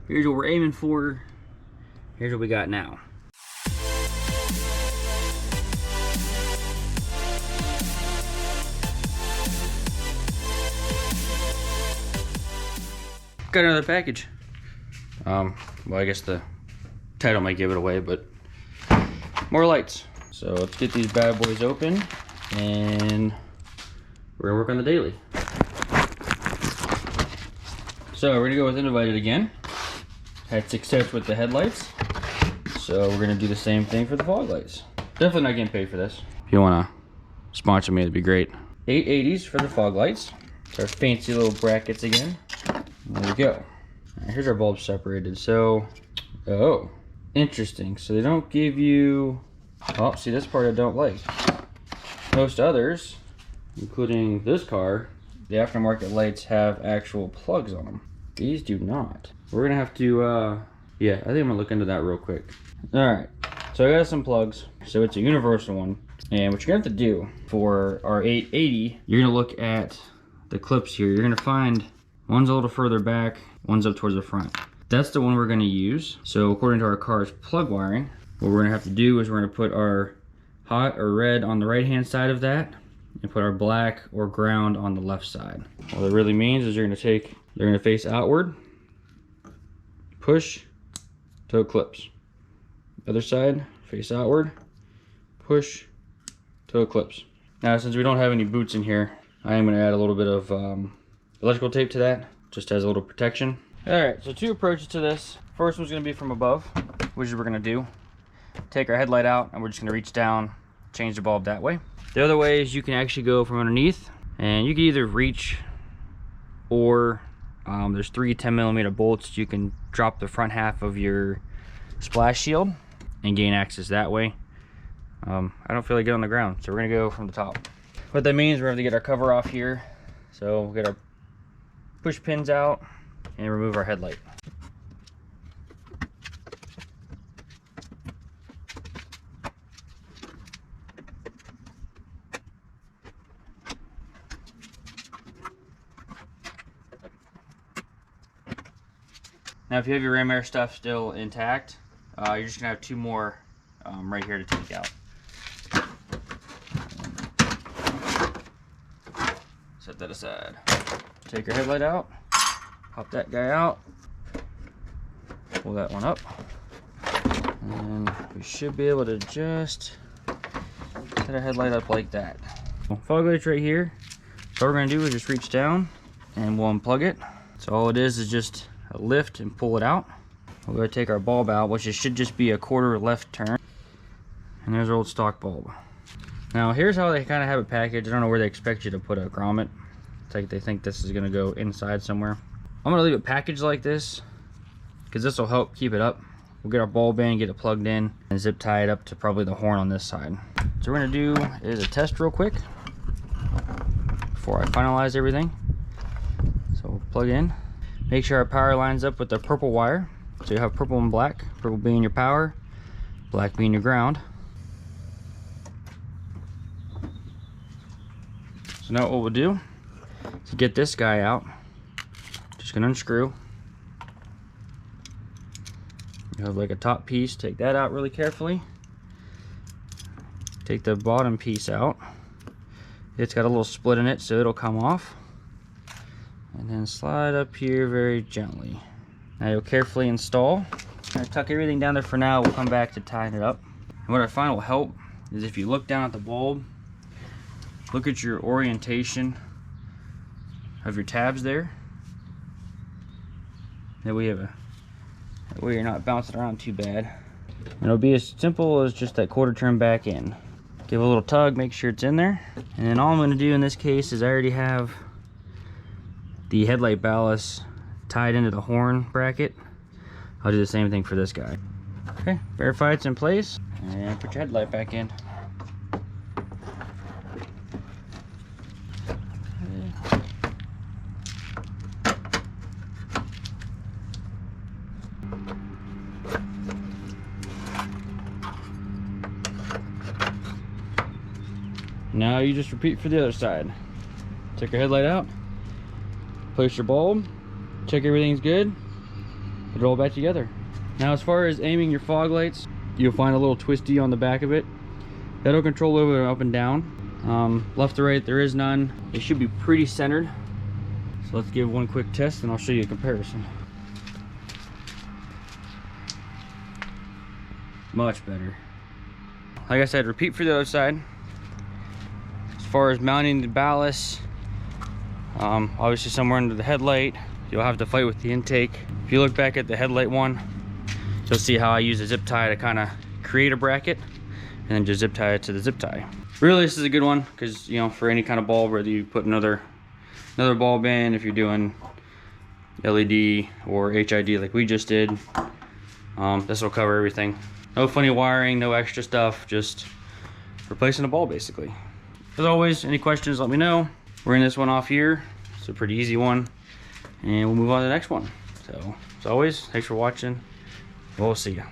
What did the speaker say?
Here's what we're aiming for. Here's what we got now. Got another package. Well, I guess the title might give it away, but more lights. So let's get these bad boys open and we're gonna work on the daily. So we're gonna go with Innovited again. Had success with the headlights. So we're gonna do the same thing for the Foglights. Definitely not getting paid for this. If you wanna sponsor me, it'd be great. 880s for the Foglights. It's our fancy little brackets again. There we go. Right, here's our bulb separated. So, oh, interesting. So they don't give you, oh, see, this part I don't like. Most others, including this car, the aftermarket lights have actual plugs on them. These do not. We're gonna have to, yeah, I think I'm gonna look into that real quick. All right, so I got some plugs. So it's a universal one. And what you're gonna have to do for our 880, you're gonna look at the clips here. You're gonna find one's a little further back, one's up towards the front. That's the one we're gonna use. So according to our car's plug wiring, what we're gonna have to do is we're gonna put our hot or red on the right-hand side of that and put our black or ground on the left side. What it really means is they're gonna face outward, push till it clips. Other side, face outward, push till it clips. Now, since we don't have any boots in here, I am gonna add a little bit of electrical tape to that, just as a little protection. All right, so two approaches to this. First one's gonna be from above, which is what we're gonna do. Take our headlight out and we're just gonna reach down, change the bulb that way. The other way is you can actually go from underneath and you can either reach or there's 3 10mm bolts. You can drop the front half of your splash shield and gain access that way. I don't feel like getting on the ground, so we're gonna go from the top. What that means, we're gonna have to get our cover off here. So we'll get our push pins out and remove our headlight. Now, if you have your ram air stuff still intact, you're just gonna have 2 more right here to take out. Set that aside. Take your headlight out, pop that guy out, pull that one up, and we should be able to just set our headlight up like that. Foglights right here. So what we're gonna do is just reach down and we'll unplug it. So all it is just a lift and pull it out. We're going to take our bulb out, which should just be a 1/4 left turn. And there's our old stock bulb. Now here's how they kind of have it packaged. I don't know where they expect you to put a grommet. It's like they think this is going to go inside somewhere. I'm going to leave it packaged like this because this will help keep it up. We'll get our bulb in, get it plugged in, and zip tie it up to probably the horn on this side. So what we're going to do is a test real quick before I finalize everything. So we'll plug in. Make sure our power lines up with the purple wire. So you have purple and black, purple being your power, black being your ground. So now what we'll do to get this guy out, just gonna unscrew. You have like a top piece, take that out really carefully. Take the bottom piece out. It's got a little split in it, so it'll come off. And then slide up here very gently. Now you'll carefully install. I'm gonna tuck everything down there for now. We'll come back to tying it up. And what I find will help is if you look down at the bulb, look at your orientation of your tabs there. That way you're not bouncing around too bad. And it'll be as simple as just that 1/4 turn back in. Give it a little tug, make sure it's in there. And then all I'm gonna do in this case is I already have the headlight ballast tied into the horn bracket. I'll do the same thing for this guy. Okay, verify it's in place and put your headlight back in. Now you just repeat for the other side. Take your headlight out, place your bulb, check everything's good, put it all back together. Now as far as aiming your fog lights, you'll find a little twisty on the back of it. That'll control a little bit up and down. Left to right, there is none. It should be pretty centered. So let's give one quick test and I'll show you a comparison. Much better. Like I said, repeat for the other side. As far as mounting the ballast, obviously somewhere under the headlight, you'll have to fight with the intake. If you look back at the headlight one, you'll see how I use a zip tie to kind of create a bracket and then just zip tie it to the zip tie. Really, this is a good one because, you know, for any kind of bulb, whether you put another bulb in, if you're doing LED or HID like we just did, this will cover everything. No funny wiring, no extra stuff, just replacing a bulb basically. As always, any questions, let me know. We're in this one off here. It's a pretty easy one. And we'll move on to the next one. So, as always, thanks for watching. We'll see ya.